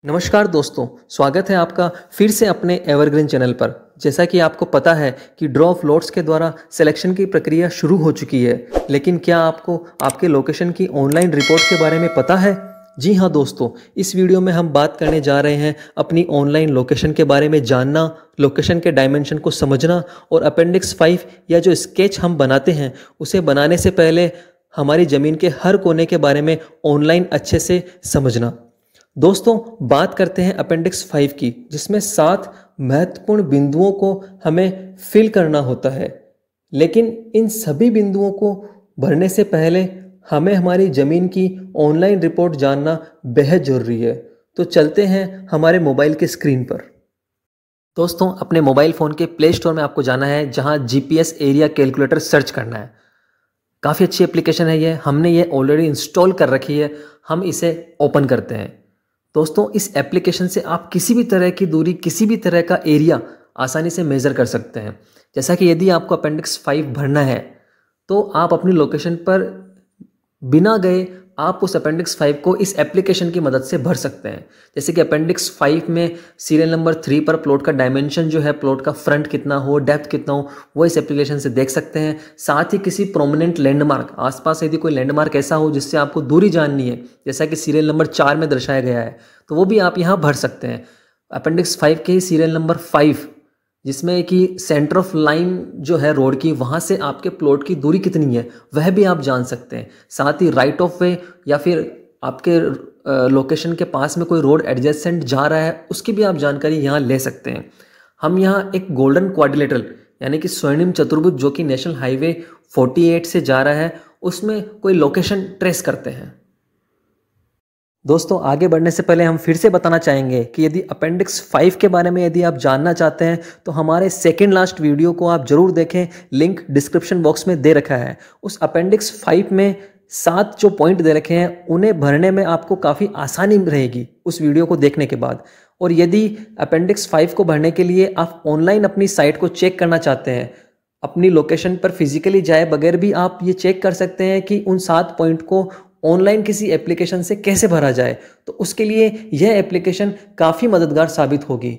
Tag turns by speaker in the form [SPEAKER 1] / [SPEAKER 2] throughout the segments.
[SPEAKER 1] नमस्कार दोस्तों, स्वागत है आपका फिर से अपने एवरग्रीन चैनल पर। जैसा कि आपको पता है कि ड्रॉ ऑफ लॉट्स के द्वारा सिलेक्शन की प्रक्रिया शुरू हो चुकी है, लेकिन क्या आपको आपके लोकेशन की ऑनलाइन रिपोर्ट के बारे में पता है? जी हाँ दोस्तों, इस वीडियो में हम बात करने जा रहे हैं अपनी ऑनलाइन लोकेशन के बारे में जानना, लोकेशन के डायमेंशन को समझना और अपेंडिक्स 5 या जो स्केच हम बनाते हैं उसे बनाने से पहले हमारी ज़मीन के हर कोने के बारे में ऑनलाइन अच्छे से समझना। दोस्तों, बात करते हैं अपेंडिक्स 5 की, जिसमें 7 महत्वपूर्ण बिंदुओं को हमें फिल करना होता है। लेकिन इन सभी बिंदुओं को भरने से पहले हमें हमारी ज़मीन की ऑनलाइन रिपोर्ट जानना बेहद ज़रूरी है। तो चलते हैं हमारे मोबाइल के स्क्रीन पर। दोस्तों, अपने मोबाइल फ़ोन के प्ले स्टोर में आपको जाना है, जहां जीपीएस एरिया कैलकुलेटर सर्च करना है। काफ़ी अच्छी एप्लीकेशन है ये, हमने ये ऑलरेडी इंस्टॉल कर रखी है। हम इसे ओपन करते हैं। दोस्तों, इस एप्लीकेशन से आप किसी भी तरह की दूरी, किसी भी तरह का एरिया आसानी से मेज़र कर सकते हैं। जैसा कि यदि आपको अपेंडिक्स 5 भरना है तो आप अपनी लोकेशन पर बिना गए आप उस अपेंडिक्स 5 को इस एप्लीकेशन की मदद से भर सकते हैं। जैसे कि अपेंडिक्स 5 में सीरियल नंबर 3 पर प्लॉट का डायमेंशन जो है, प्लॉट का फ्रंट कितना हो, डेप्थ कितना हो, वो इस एप्लीकेशन से देख सकते हैं। साथ ही किसी प्रोमिनेंट लैंडमार्क, आसपास यदि कोई लैंडमार्क ऐसा हो जिससे आपको दूरी जाननी है, जैसा कि सीरियल नंबर 4 में दर्शाया गया है, तो वो भी आप यहाँ भर सकते हैं। अपेंडिक्स 5 के ही सीरियल नंबर 5, जिसमें कि सेंटर ऑफ लाइन जो है रोड की, वहाँ से आपके प्लॉट की दूरी कितनी है वह भी आप जान सकते हैं। साथ ही राइट ऑफ वे या फिर आपके लोकेशन के पास में कोई रोड एडजेसेंट जा रहा है, उसकी भी आप जानकारी यहाँ ले सकते हैं। हम यहाँ एक गोल्डन क्वाड्रिलेटरल यानी कि स्वर्णिम चतुर्भुज, जो कि नेशनल हाईवे 48 से जा रहा है, उसमें कोई लोकेशन ट्रेस करते हैं। दोस्तों, आगे बढ़ने से पहले हम फिर से बताना चाहेंगे कि यदि अपेंडिक्स 5 के बारे में यदि आप जानना चाहते हैं तो हमारे सेकेंड लास्ट वीडियो को आप जरूर देखें, लिंक डिस्क्रिप्शन बॉक्स में दे रखा है। उस अपेंडिक्स 5 में 7 जो पॉइंट दे रखे हैं, उन्हें भरने में आपको काफ़ी आसानी रहेगी उस वीडियो को देखने के बाद। और यदि अपेंडिक्स 5 को भरने के लिए आप ऑनलाइन अपनी साइट को चेक करना चाहते हैं, अपनी लोकेशन पर फिजिकली जाए बगैर भी आप ये चेक कर सकते हैं कि उन 7 पॉइंट को ऑनलाइन किसी एप्लीकेशन से कैसे भरा जाए, तो उसके लिए यह एप्लीकेशन काफ़ी मददगार साबित होगी।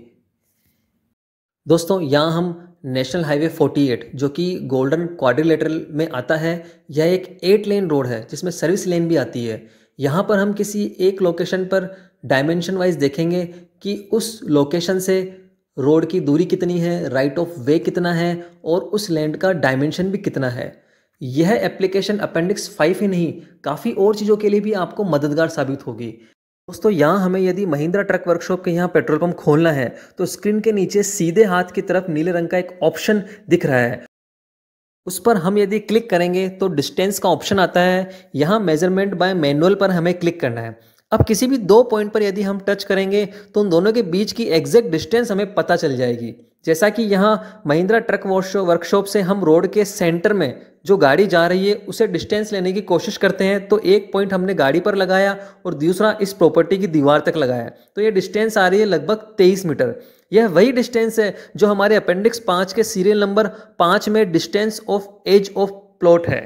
[SPEAKER 1] दोस्तों, यहाँ हम नेशनल हाईवे 48, जो कि गोल्डन क्वाड्रिलेटरल में आता है, यह एक 8 लेन रोड है जिसमें सर्विस लेन भी आती है। यहाँ पर हम किसी एक लोकेशन पर डायमेंशन वाइज देखेंगे कि उस लोकेशन से रोड की दूरी कितनी है, राइट ऑफ वे कितना है और उस लैंड का डायमेंशन भी कितना है। यह एप्लीकेशन अपेंडिक्स 5 ही नहीं, काफ़ी और चीज़ों के लिए भी आपको मददगार साबित होगी। दोस्तों, यहाँ हमें यदि महिंद्रा ट्रक वर्कशॉप के यहाँ पेट्रोल पंप खोलना है तो स्क्रीन के नीचे सीधे हाथ की तरफ नीले रंग का एक ऑप्शन दिख रहा है। उस पर हम यदि क्लिक करेंगे तो डिस्टेंस का ऑप्शन आता है। यहाँ मेजरमेंट बाय मैनुअल पर हमें क्लिक करना है। अब किसी भी 2 पॉइंट पर यदि हम टच करेंगे तो उन दोनों के बीच की एग्जैक्ट डिस्टेंस हमें पता चल जाएगी। जैसा कि यहाँ महिंद्रा ट्रक वर्कशॉप से हम रोड के सेंटर में जो गाड़ी जा रही है उसे डिस्टेंस लेने की कोशिश करते हैं, तो एक पॉइंट हमने गाड़ी पर लगाया और दूसरा इस प्रॉपर्टी की दीवार तक लगाया, तो ये डिस्टेंस आ रही है लगभग 23 मीटर। यह वही डिस्टेंस है जो हमारे अपेंडिक्स 5 के सीरियल नंबर 5 में distance of edge of plot है।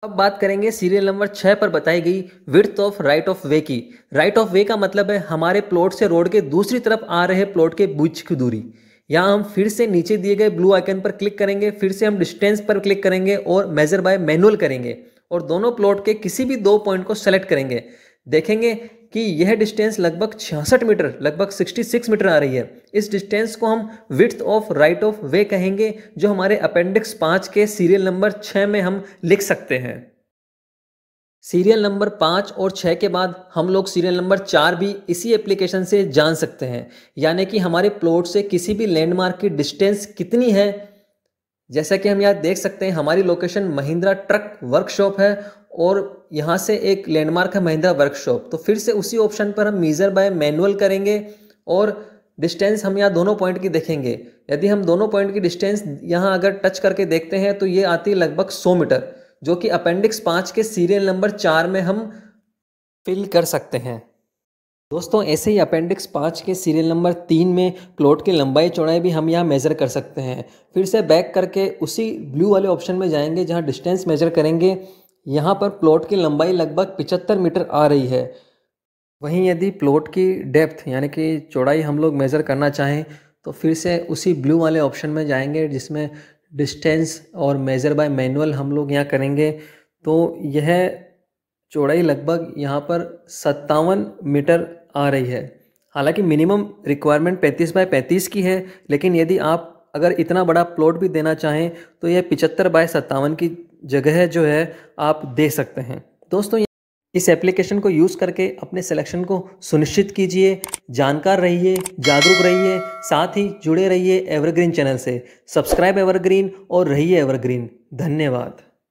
[SPEAKER 1] अब बात करेंगे सीरियल नंबर 6 पर बताई गई width of right of way की। राइट ऑफ वे का मतलब है हमारे प्लॉट से रोड के दूसरी तरफ आ रहे प्लॉट के बीच की दूरी। यहाँ हम फिर से नीचे दिए गए ब्लू आइकन पर क्लिक करेंगे, फिर से हम डिस्टेंस पर क्लिक करेंगे और मेजर बाय मैनुअल करेंगे और दोनों प्लॉट के किसी भी 2 पॉइंट को सेलेक्ट करेंगे। देखेंगे कि यह डिस्टेंस लगभग 66 मीटर, लगभग 66 मीटर आ रही है। इस डिस्टेंस को हम विड्थ ऑफ राइट ऑफ वे कहेंगे, जो हमारे अपेंडिक्स 5 के सीरियल नंबर 6 में हम लिख सकते हैं। सीरियल नंबर 5 और 6 के बाद हम लोग सीरियल नंबर 4 भी इसी एप्लीकेशन से जान सकते हैं, यानी कि हमारे प्लॉट से किसी भी लैंडमार्क की डिस्टेंस कितनी है। जैसा कि हम यहाँ देख सकते हैं, हमारी लोकेशन महिंद्रा ट्रक वर्कशॉप है और यहाँ से एक लैंडमार्क है महिंद्रा वर्कशॉप। तो फिर से उसी ऑप्शन पर हम मेजर बाय मैनुअल करेंगे और डिस्टेंस हम यहाँ दोनों पॉइंट की देखेंगे। यदि हम दोनों पॉइंट की डिस्टेंस यहाँ अगर टच करके देखते हैं तो ये आती है लगभग 100 मीटर, जो कि अपेंडिक्स 5 के सीरियल नंबर 4 में हम फिल कर सकते हैं। दोस्तों, ऐसे ही अपेंडिक्स 5 के सीरियल नंबर 3 में प्लॉट की लंबाई चौड़ाई भी हम यहाँ मेज़र कर सकते हैं। फिर से बैक करके उसी ब्लू वाले ऑप्शन में जाएंगे जहाँ डिस्टेंस मेज़र करेंगे। यहाँ पर प्लॉट की लंबाई लगभग 75 मीटर आ रही है। वहीं यदि प्लॉट की डेप्थ यानी कि चौड़ाई हम लोग मेज़र करना चाहें तो फिर से उसी ब्लू वाले ऑप्शन में जाएंगे जिसमें डिस्टेंस और मेज़र बाय मैनुअल हम लोग यहाँ करेंगे। तो यह चौड़ाई लगभग यहाँ पर 57 मीटर आ रही है। हालांकि मिनिमम रिक्वायरमेंट 35 बाय 35 की है, लेकिन यदि आप अगर इतना बड़ा प्लॉट भी देना चाहें तो यह 75 बाय 57 की जगह जो है आप दे सकते हैं। दोस्तों, इस एप्लीकेशन को यूज़ करके अपने सिलेक्शन को सुनिश्चित कीजिए, जानकार रहिए, जागरूक रहिए, साथ ही जुड़े रहिए एवरग्रीन चैनल से। सब्सक्राइब एवरग्रीन और रहिए एवरग्रीन। धन्यवाद।